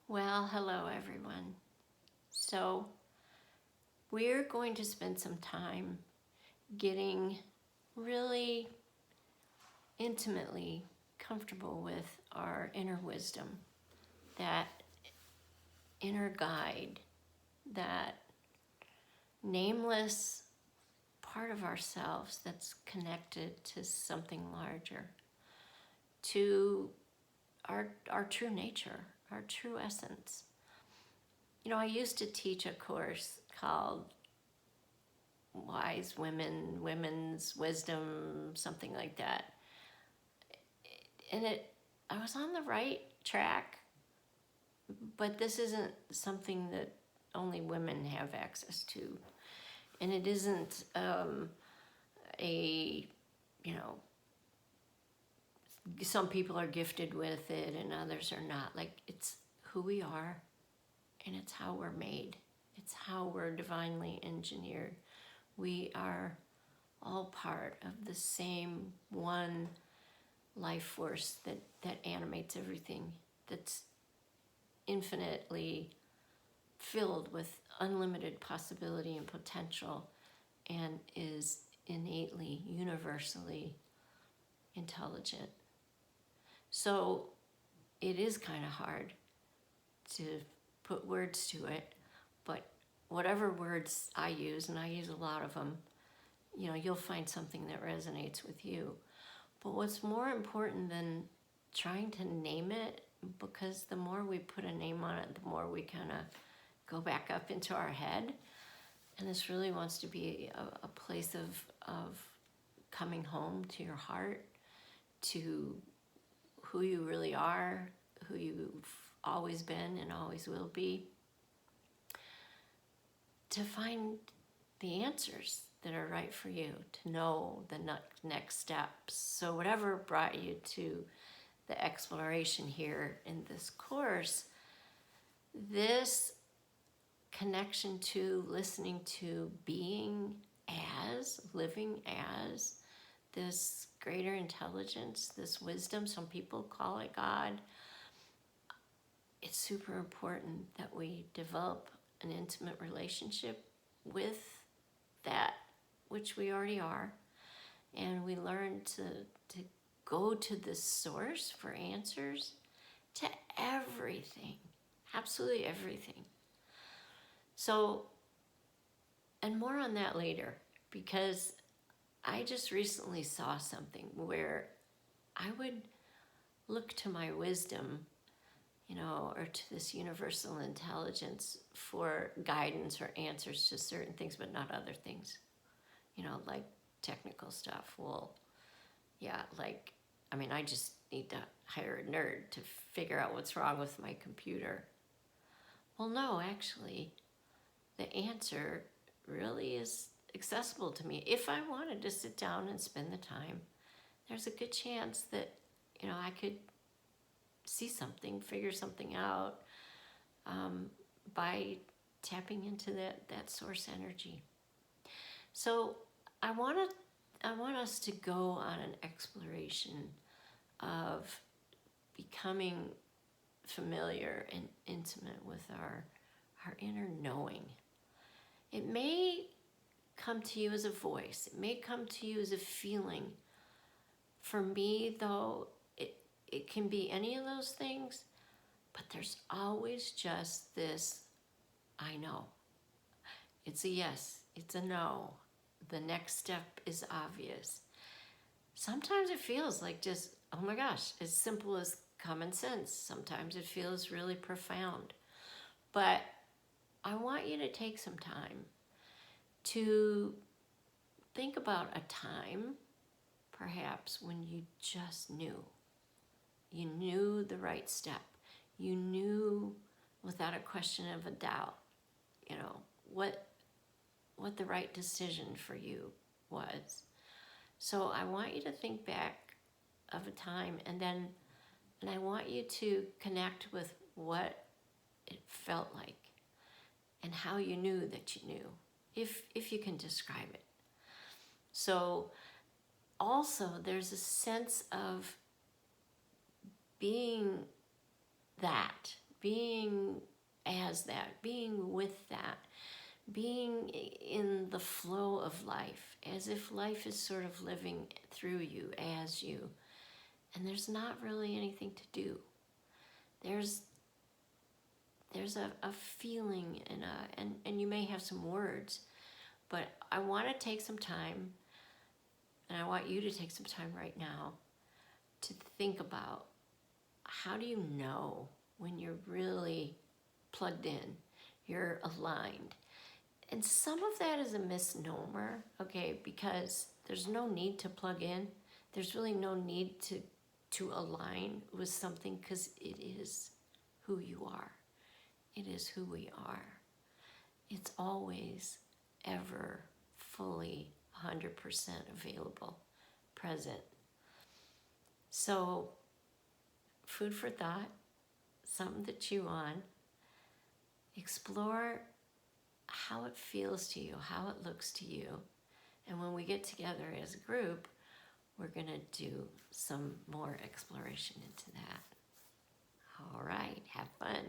Well, hello everyone. So, we're going to spend some time getting really intimately comfortable with our inner wisdom, that inner guide, that nameless part of ourselves that's connected to something larger, to our true nature, our true essence. You know, I used to teach a course called Wise Women, Women's Wisdom, something like that. And I was on the right track, but this isn't something that only women have access to. And it isn't a, you know, some people are gifted with it and others are not. Like, it's who we are and it's how we're made. It's how we're divinely engineered. We are all part of the same one life force that animates everything, that's infinitely filled with unlimited possibility and potential, and is innately, universally intelligent. So it is kind of hard to put words to it, but whatever words I use, and I use a lot of them, you know, you'll find something that resonates with you. But what's more important than trying to name it, because the more we put a name on it, the more we kind of go back up into our head. And this really wants to be a place of coming home to your heart, to who you really are, who you've always been and always will be, to find the answers that are right for you, to know the next steps. So whatever brought you to the exploration here in this course, this connection to, listening to, being as, living as this greater intelligence, this wisdom, some people call it God. It's super important that we develop an intimate relationship with that which we already are, and we learn to go to the source for answers to everything, absolutely everything. So, and more on that later, because I just recently saw something where I would look to my wisdom, you know, or to this universal intelligence for guidance or answers to certain things, but not other things, you know, like technical stuff. Well, yeah, like, I mean, I just need to hire a nerd to figure out what's wrong with my computer. Well, no, actually, the answer really is accessible to me. If I wanted to sit down and spend the time, there's a good chance that, you know, I could see something, figure something out by tapping into that source energy. So I want us to go on an exploration of becoming familiar and intimate with our inner knowing. It may come to you as a voice. It may come to you as a feeling. For me, though, it can be any of those things, but there's always just this, I know. It's a yes, it's a no. The next step is obvious. Sometimes it feels like just, oh my gosh, as simple as common sense. Sometimes it feels really profound. But I want you to take some time to think about a time, perhaps, when you just knew. You knew the right step. You knew without a question of a doubt, you know, what the right decision for you was. So I want you to think back of a time, and I want you to connect with what it felt like and how you knew that you knew, if you can describe it. So also there's a sense of being being as that, being with that, being in the flow of life, as if life is sort of living through you, as you, and there's not really anything to do. There's a feeling and you may have some words, but I want to take some time, and I want you to take some time right now to think about, how do you know when you're really plugged in, you're aligned? And some of that is a misnomer, okay, because there's no need to plug in. There's really no need to align with something, because it is who you are. It is who we are. It's always, ever, fully, 100% available, present. So, food for thought, something to chew on. Explore how it feels to you, how it looks to you. And when we get together as a group, we're going to do some more exploration into that. All right, have fun.